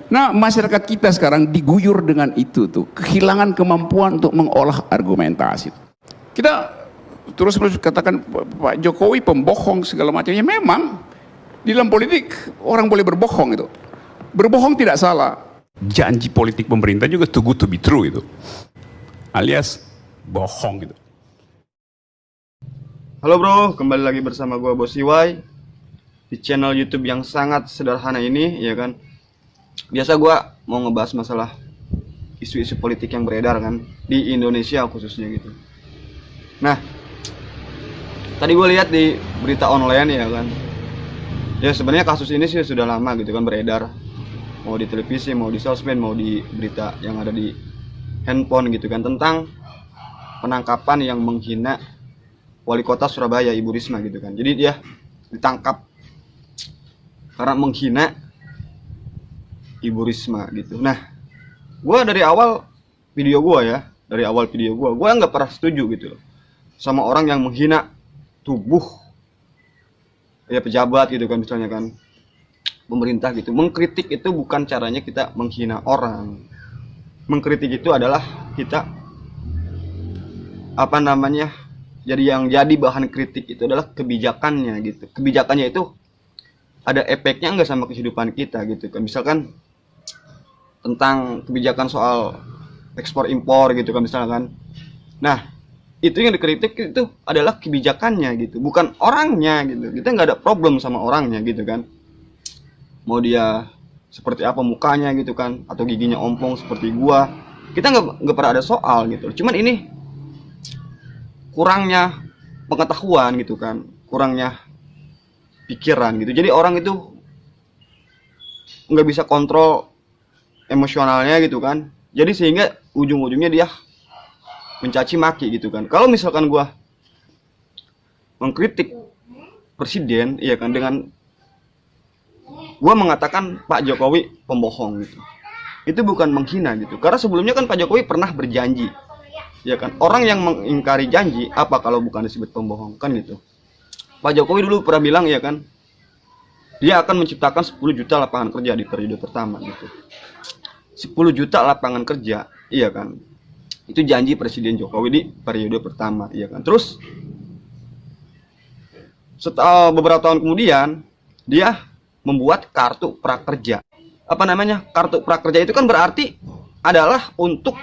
Nah, masyarakat kita sekarang diguyur dengan itu tuh, kehilangan kemampuan untuk mengolah argumentasi. Kita terus katakan Pak Jokowi pembohong segala macam. Ya memang di dalam politik orang boleh berbohong itu. Berbohong tidak salah. Janji politik pemerintah juga too good to be true itu. Alias bohong gitu. Halo bro, kembali lagi bersama gua Bos Iwai di channel YouTube yang sangat sederhana ini, ya kan. Biasa gua mau ngebahas masalah isu-isu politik yang beredar kan di Indonesia khususnya gitu. Nah, tadi gue lihat di berita online, ya kan. Ya sebenarnya kasus ini sih sudah lama gitu kan beredar. Mau di televisi, mau di sosmed, mau di berita yang ada di handphone gitu kan, tentang penangkapan yang menghina Wali Kota Surabaya Ibu Risma gitu kan. Jadi dia ditangkap karena menghina Ibu Risma gitu. Nah, gue dari awal video gue nggak pernah setuju gitu loh sama orang yang menghina tubuh ya pejabat gitu kan, misalnya kan pemerintah gitu. Mengkritik itu bukan caranya kita menghina orang. Mengkritik itu adalah kita jadi bahan kritik itu adalah kebijakannya gitu. Kebijakannya itu ada efeknya enggak sama kehidupan kita gitu kan. Misalkan tentang kebijakan soal ekspor impor gitu kan misalkan. Nah, itu yang dikritik itu adalah kebijakannya gitu, bukan orangnya gitu. Kita nggak ada problem sama orangnya gitu kan. Mau dia seperti apa mukanya gitu kan, atau giginya ompong seperti gua, kita nggak pernah ada soal gitu. Cuman ini kurangnya pengetahuan gitu kan, kurangnya pikiran gitu. Jadi orang itu nggak bisa kontrol emosionalnya gitu kan. Jadi sehingga ujung-ujungnya dia mencaci maki gitu kan. Kalau misalkan gua mengkritik presiden, iya kan, dengan gua mengatakan Pak Jokowi pembohong gitu, itu bukan menghina gitu. Karena sebelumnya kan Pak Jokowi pernah berjanji, ya kan. Orang yang mengingkari janji apa kalau bukan disebut pembohong kan gitu. Pak Jokowi dulu pernah bilang, ya kan, dia akan menciptakan 10 juta lapangan kerja di periode pertama gitu. 10 juta lapangan kerja, iya kan. Itu janji Presiden Jokowi di periode pertama, iya kan. Terus setelah beberapa tahun kemudian dia membuat kartu prakerja. Kartu prakerja itu kan berarti adalah untuk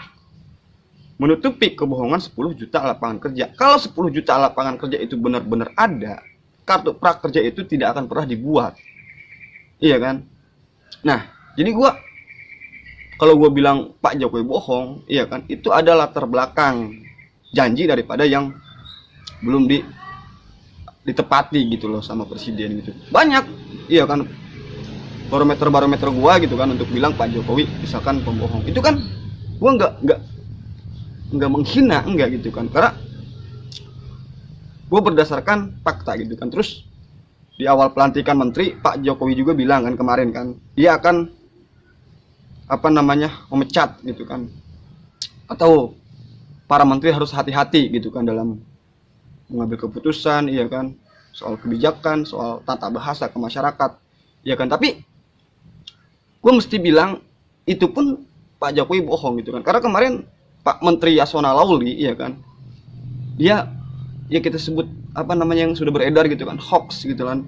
menutupi kebohongan 10 juta lapangan kerja. Kalau 10 juta lapangan kerja itu benar-benar ada, kartu prakerja itu tidak akan pernah dibuat. Iya kan? Nah, jadi kalau gue bilang Pak Jokowi bohong, iya kan, itu adalah latar belakang janji daripada yang belum ditepati gitu loh sama presiden gitu. Banyak, iya kan, barometer gue gitu kan untuk bilang Pak Jokowi misalkan pembohong. Itu kan gue nggak menghina, enggak gitu kan, karena gue berdasarkan fakta gitu kan. Terus di awal pelantikan menteri, Pak Jokowi juga bilang kan kemarin kan, dia akan memecat gitu kan, atau para menteri harus hati-hati gitu kan dalam mengambil keputusan, iya kan, soal kebijakan, soal tata bahasa ke masyarakat, iya kan. Tapi gue mesti bilang itu pun Pak Jokowi bohong gitu kan, karena kemarin Pak Menteri Yasona Lawli, iya kan, dia ya kita sebut yang sudah beredar gitu kan, hoax gitu kan,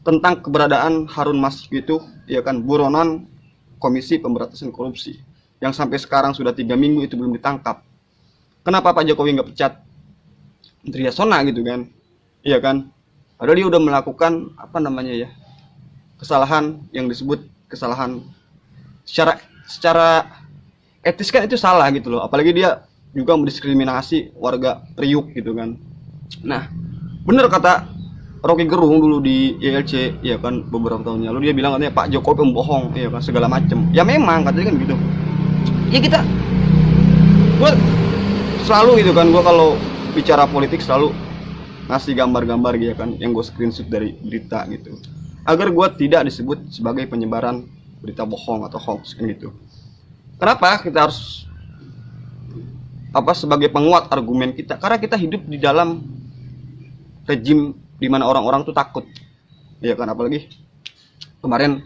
tentang keberadaan Harun Masiku itu, ya kan, buronan Komisi Pemberantasan Korupsi yang sampai sekarang sudah 3 minggu itu belum ditangkap. Kenapa Pak Jokowi nggak pecat Menteri Yasona gitu kan, iya kan, padahal dia udah melakukan kesalahan yang disebut kesalahan secara etis kan, itu salah gitu loh. Apalagi dia juga mendiskriminasi warga Priuk gitu kan. Nah, bener kata Rocky Gerung dulu di YLC, ya kan, beberapa tahun lalu dia bilang katanya Pak Jokowi pembohong, ya kan, segala macem. Ya memang katanya kan gitu. Ya gue selalu gitu kan, gue kalau bicara politik selalu ngasih gambar-gambar gitu kan, yang gue screenshot dari berita gitu, agar gue tidak disebut sebagai penyebaran berita bohong atau hoax kan gitu. Kenapa kita harus sebagai penguat argumen kita? Karena kita hidup di dalam rejim di mana orang-orang tuh takut, ya kan. Apalagi kemarin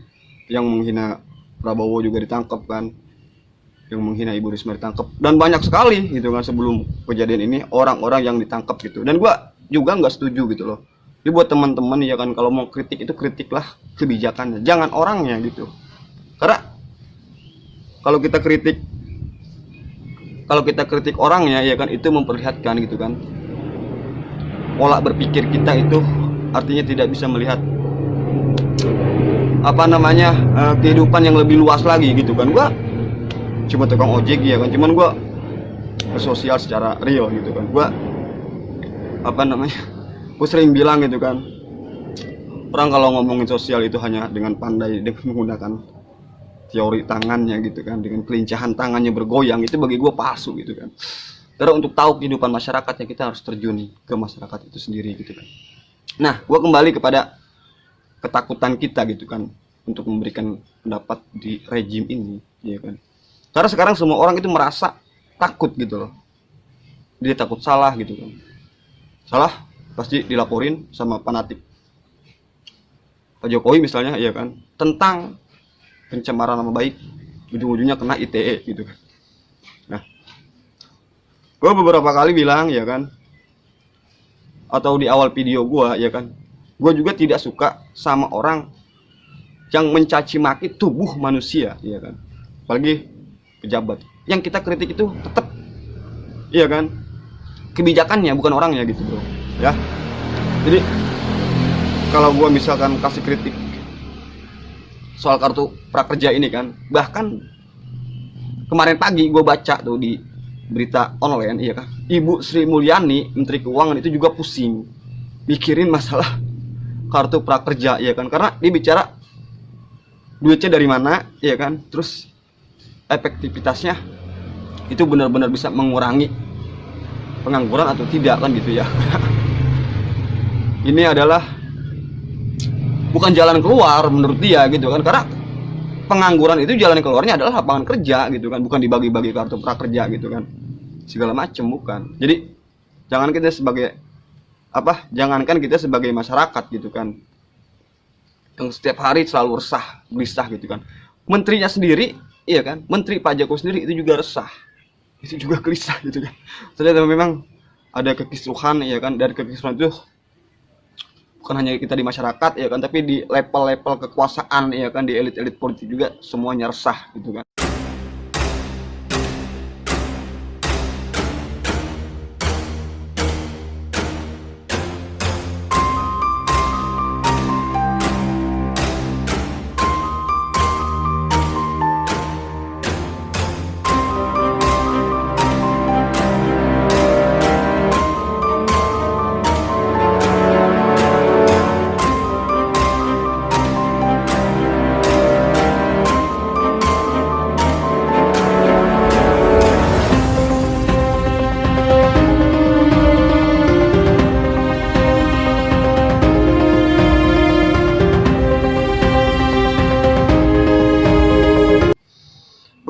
yang menghina Prabowo juga ditangkap kan, yang menghina Ibu Risma ditangkap, dan banyak sekali gitu kan sebelum kejadian ini orang-orang yang ditangkap gitu. Dan gua juga nggak setuju gitu loh. Jadi buat teman-teman ya kan, kalau mau kritik itu kritiklah kebijakannya, jangan orangnya gitu. Karena kalau kita kritik orangnya ya kan, itu memperlihatkan gitu kan, pola berpikir kita itu artinya tidak bisa melihat kehidupan yang lebih luas lagi gitu kan. Gua cuma tukang ojek ya kan, cuman gua bersosial secara real gitu kan. Gua sering bilang gitu kan, orang kalau ngomongin sosial itu hanya dengan pandai dengan menggunakan teori tangannya gitu kan, dengan kelincahan tangannya bergoyang, itu bagi gue palsu gitu kan. Karena untuk tahu kehidupan masyarakatnya kita harus terjun ke masyarakat itu sendiri gitu kan. Nah, gue kembali kepada ketakutan kita gitu kan untuk memberikan pendapat di rejim ini ya kan. Karena sekarang semua orang itu merasa takut gitu loh, dia takut salah gitu kan. Salah pasti dilaporin sama fanatik Pak Jokowi misalnya ya kan, tentang pencemaran nama baik, ujung-ujungnya kena ITE gitu kan. Nah, gue beberapa kali bilang ya kan, atau di awal video gue ya kan, gue juga tidak suka sama orang yang mencaci maki tubuh manusia ya kan, apalagi pejabat. Yang kita kritik itu tetap ya kan kebijakannya, bukan orangnya gitu bro ya. Jadi kalau gue misalkan kasih kritik soal kartu prakerja ini kan, bahkan kemarin pagi gue baca tuh di berita online iya kan, Ibu Sri Mulyani Menteri Keuangan itu juga pusing mikirin masalah kartu prakerja ya kan, karena dia bicara duitnya dari mana ya kan, terus efektivitasnya itu benar-benar bisa mengurangi pengangguran atau tidak kan gitu ya. Ini adalah bukan jalan keluar menurut dia gitu kan, karena pengangguran itu jalan keluarnya adalah lapangan kerja gitu kan, bukan dibagi-bagi kartu prakerja gitu kan, segala macam bukan. Jadi jangankan kita sebagai masyarakat gitu kan, yang setiap hari selalu resah gelisah gitu kan, menterinya sendiri iya kan, menteri Pak Jokowi sendiri itu juga resah, itu juga gelisah gitu kan. Ternyata memang ada kekisruhan ya kan, dari kekisruhan itu bukan hanya kita di masyarakat ya kan, tapi di level-level kekuasaan ya kan, di elit-elit politik juga semuanya resah gitu kan.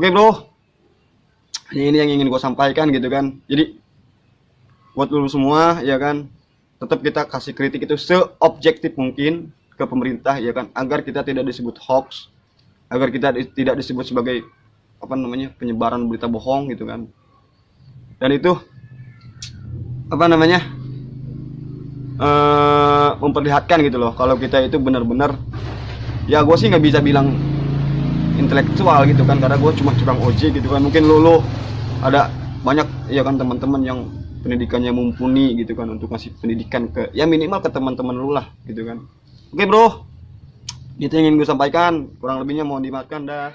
Oke bro, ini yang ingin gue sampaikan gitu kan. Jadi buat lu semua ya kan, tetap kita kasih kritik itu seobjektif mungkin ke pemerintah ya kan, agar kita tidak disebut hoax, agar kita tidak disebut sebagai penyebaran berita bohong gitu kan. Dan itu memperlihatkan gitu loh, kalau kita itu benar-benar, ya gue sih nggak bisa bilang intelektual gitu kan, karena gue cuma tukang ojek gitu kan. Mungkin lo ada banyak ya kan teman-teman yang pendidikannya mumpuni gitu kan, untuk ngasih pendidikan ke ya minimal ke teman-teman lu lah gitu kan. Oke bro, itu yang ingin gue sampaikan, kurang lebihnya mohon dimaafkan dah.